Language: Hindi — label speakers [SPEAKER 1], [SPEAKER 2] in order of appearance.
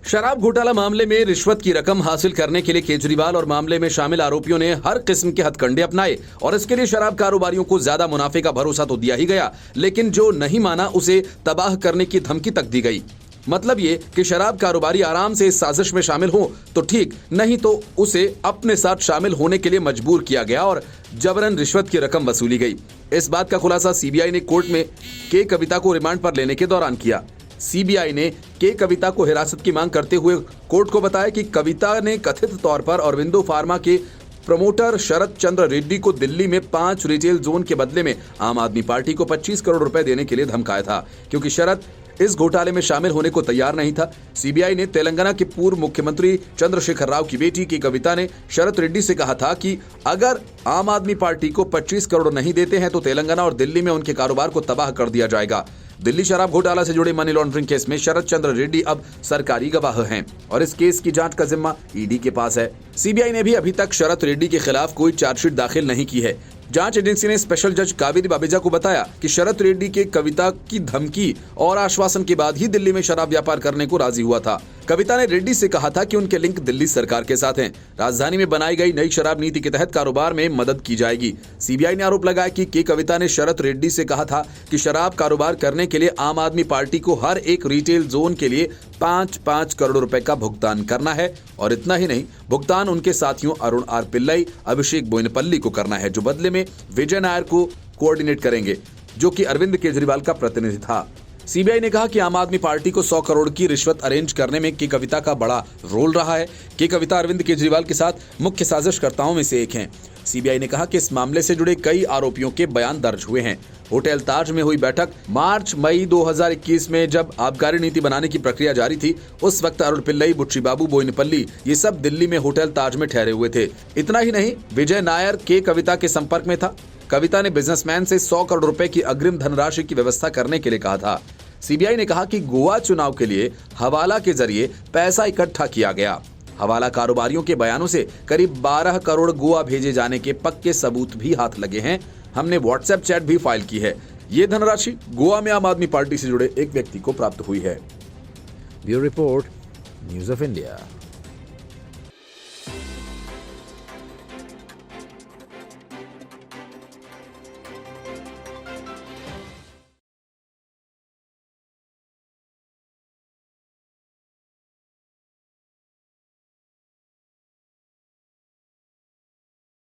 [SPEAKER 1] शराब घोटाला मामले में रिश्वत की रकम हासिल करने के लिए केजरीवाल और मामले में शामिल आरोपियों ने हर किस्म के हथकंडे अपनाए और इसके लिए शराब कारोबारियों को ज्यादा मुनाफे का भरोसा तो दिया ही गया, लेकिन जो नहीं माना उसे तबाह करने की धमकी तक दी गई। मतलब ये कि शराब कारोबारी आराम से इस साजिश में शामिल हो तो ठीक, नहीं तो उसे अपने साथ शामिल होने के लिए मजबूर किया गया और जबरन रिश्वत की रकम वसूली गई। इस बात का खुलासा सीबीआई ने कोर्ट में के कविता को रिमांड पर लेने के दौरान किया। सीबीआई ने के कविता को हिरासत की मांग करते हुए कोर्ट को बताया कि कविता ने कथित तौर पर औरबिंदो फार्मा के प्रमोटर शरद चंद्र रेड्डी को दिल्ली में 5 रिटेल जोन के बदले में आम आदमी पार्टी को 25 करोड़ रुपए देने के लिए धमकाया था, क्योंकि शरद इस घोटाले में शामिल होने को तैयार नहीं था। सीबीआई ने तेलंगाना के पूर्व मुख्यमंत्री चंद्रशेखर राव की बेटी की कविता ने शरद रेड्डी से कहा था कि अगर आम आदमी पार्टी को 25 करोड़ नहीं देते हैं तो तेलंगाना और दिल्ली में उनके कारोबार को तबाह कर दिया जाएगा। दिल्ली शराब घोटाला से जुड़े मनी लॉन्ड्रिंग केस में शरद चंद्र रेड्डी अब सरकारी गवाह हैं और इस केस की जांच का जिम्मा ईडी के पास है। सीबीआई ने भी अभी तक शरद रेड्डी के खिलाफ कोई चार्जशीट दाखिल नहीं की है। जांच एजेंसी ने स्पेशल जज कावेरी बाबेजा को बताया कि शरद रेड्डी के कविता की धमकी और आश्वासन के बाद ही दिल्ली में शराब व्यापार करने को राजी हुआ था। कविता ने रेड्डी से कहा था कि उनके लिंक दिल्ली सरकार के साथ हैं। राजधानी में बनाई गई नई शराब नीति के तहत कारोबार में मदद की जाएगी। सीबीआई ने आरोप लगाया कि के कविता ने शरद रेड्डी से कहा था कि शराब कारोबार करने के लिए आम आदमी पार्टी को हर एक रिटेल जोन के लिए 5-5 करोड़ रुपए का भुगतान करना है और इतना ही नहीं, भुगतान उनके साथियों अरुण आर पिल्लई, अभिषेक बोयनपल्ली को करना है, जो बदले में विजय नायर को कोऑर्डिनेट करेंगे, जो कि अरविंद केजरीवाल का प्रतिनिधि था। सीबीआई ने कहा कि आम आदमी पार्टी को 100 करोड़ की रिश्वत अरेंज करने में के कविता का बड़ा रोल रहा है। के कविता अरविंद केजरीवाल के साथ मुख्य साजिशकर्ताओं में से एक हैं। सीबीआई ने कहा कि इस मामले से जुड़े कई आरोपियों के बयान दर्ज हुए हैं। होटल ताज में हुई बैठक मार्च-मई 2021 में जब आबकारी नीति बनाने की प्रक्रिया जारी थी, उस वक्त अरुण पिल्लई, बुच्ची बाबू, बोयनपल्ली ये सब दिल्ली में होटल ताज में ठहरे हुए थे। इतना ही नहीं, विजय नायर के कविता के संपर्क में था। कविता ने बिजनेसमैन से 100 करोड़ रुपए की अग्रिम धनराशि की व्यवस्था करने के लिए कहा था। सीबीआई ने कहा कि गोवा चुनाव के लिए हवाला के जरिए पैसा इकट्ठा किया गया। हवाला कारोबारियों के बयानों से करीब 12 करोड़ गोवा भेजे जाने के पक्के सबूत भी हाथ लगे हैं। हमने व्हाट्सएप चैट भी फाइल की है। ये धनराशि गोवा में आम आदमी पार्टी से जुड़े एक व्यक्ति को प्राप्त हुई है। Bureau report, news of India.